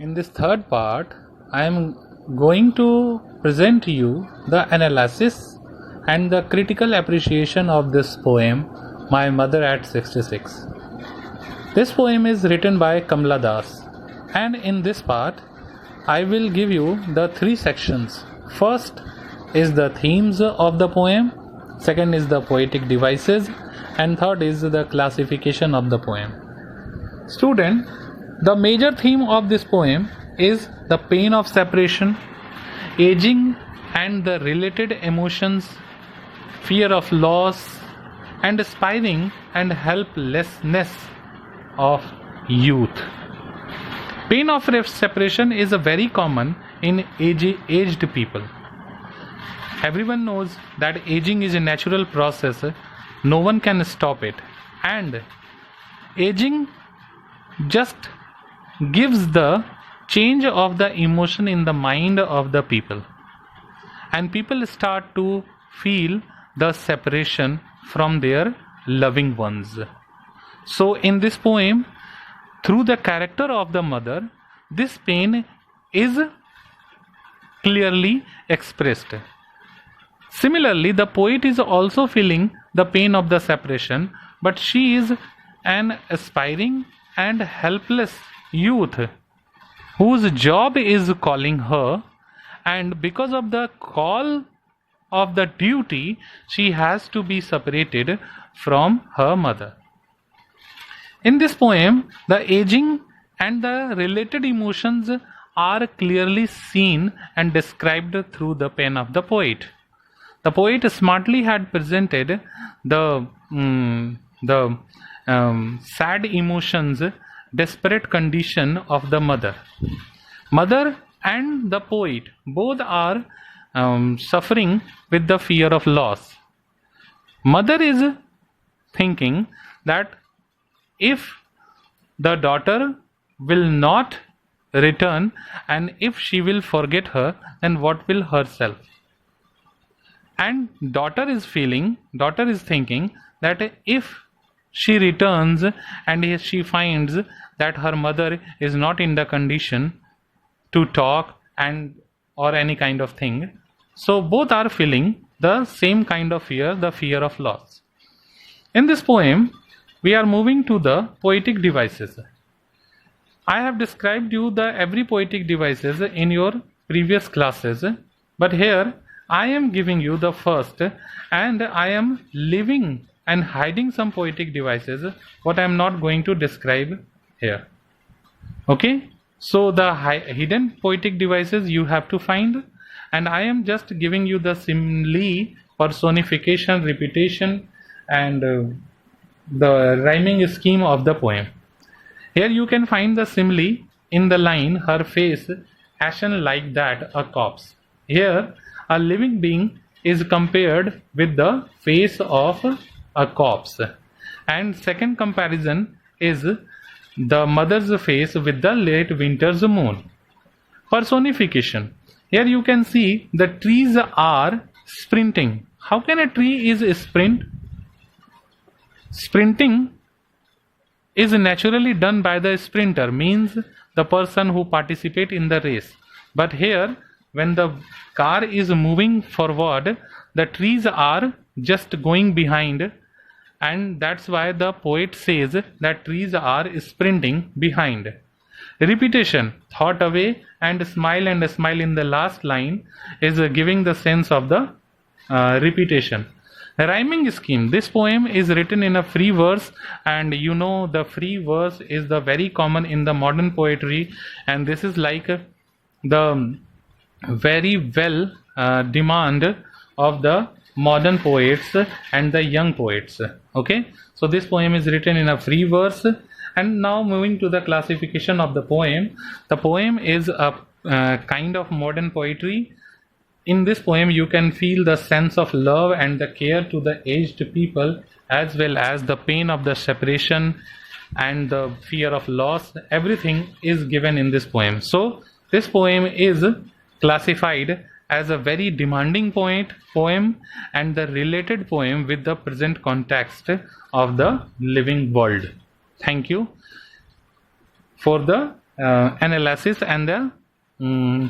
In this third part, I am going to present you the analysis and the critical appreciation of this poem, My Mother at 66. This poem is written by Kamala Das, and in this part, I will give you the three sections. First is the themes of the poem, second is the poetic devices, and third is the classification of the poem. Student, the major theme of this poem is the pain of separation, aging and the related emotions, fear of loss, and aspiring and helplessness of youth. Pain of separation is a very common in aged people. Everyone knows that aging is a natural process, no one can stop it, and aging just gives the change of the emotion in the mind of the people, and people start to feel the separation from their loving ones. So in this poem, through the character of the mother, this pain is clearly expressed. Similarly, the poet is also feeling the pain of the separation, but she is an aspiring and helpless youth whose job is calling her, and because of the call of the duty, she has to be separated from her mother. In this poem, the aging and the related emotions are clearly seen and described through the pen of the poet. The poet smartly had presented the sad emotions, desperate condition of the mother. Mother and the poet both are suffering with the fear of loss. Mother is thinking that if the daughter will not return and if she will forget her, then what will herself? And daughter is thinking that if she returns and she finds that her mother is not in the condition to talk and or any kind of thing, so both are feeling the same kind of fear, the fear of loss. In this poem, we are moving to the poetic devices. I have described you the every poetic devices in your previous classes, but here I am giving you the first, and I am leaving and hiding some poetic devices what I am not going to describe here. Okay, so the hidden poetic devices you have to find, and I am just giving you the simile, personification, repetition, and the rhyming scheme of the poem. Here you can find the simile in the line, her face ashen like that a corpse. Here a living being is compared with the face of a corpse, and second comparison is the mother's face with the late winter's moon. Personification. Here you can see the trees are sprinting. How can a tree is sprint? Sprinting is naturally done by the sprinter, means the person who participate in the race. But here, when the car is moving forward, the trees are just going behind, and that's why the poet says that trees are sprinting behind. Repetition, thought away, and smile in the last line is giving the sense of the repetition. Rhyming scheme. This poem is written in a free verse, and you know the free verse is the very common in the modern poetry, and this is like the very well demand of the modern poets and the young poets. Okay, so this poem is written in a free verse. And now moving to the classification of the poem. The poem is a kind of modern poetry. In this poem you can feel the sense of love and the care to the aged people, as well as the pain of the separation and the fear of loss. Everything is given in this poem. So this poem is classified as a very demanding poem and the related poem with the present context of the living world. Thank you for the analysis and the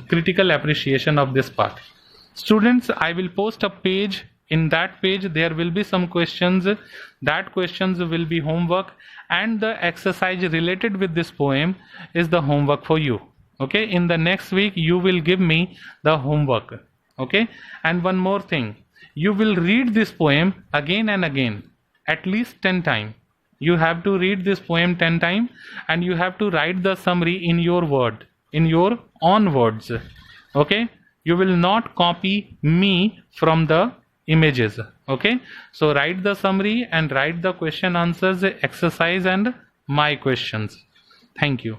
critical appreciation of this part. Students, I will post a page. In that page there will be some questions. That questions will be homework, and the exercise related with this poem is the homework for you. Okay, in the next week you will give me the homework. Okay, and one more thing, you will read this poem again and again, at least 10 times. You have to read this poem 10 times, and you have to write the summary in your word, in your own words. Okay, you will not copy me from the images. Okay, so write the summary and write the question answers, exercise and my questions. Thank you.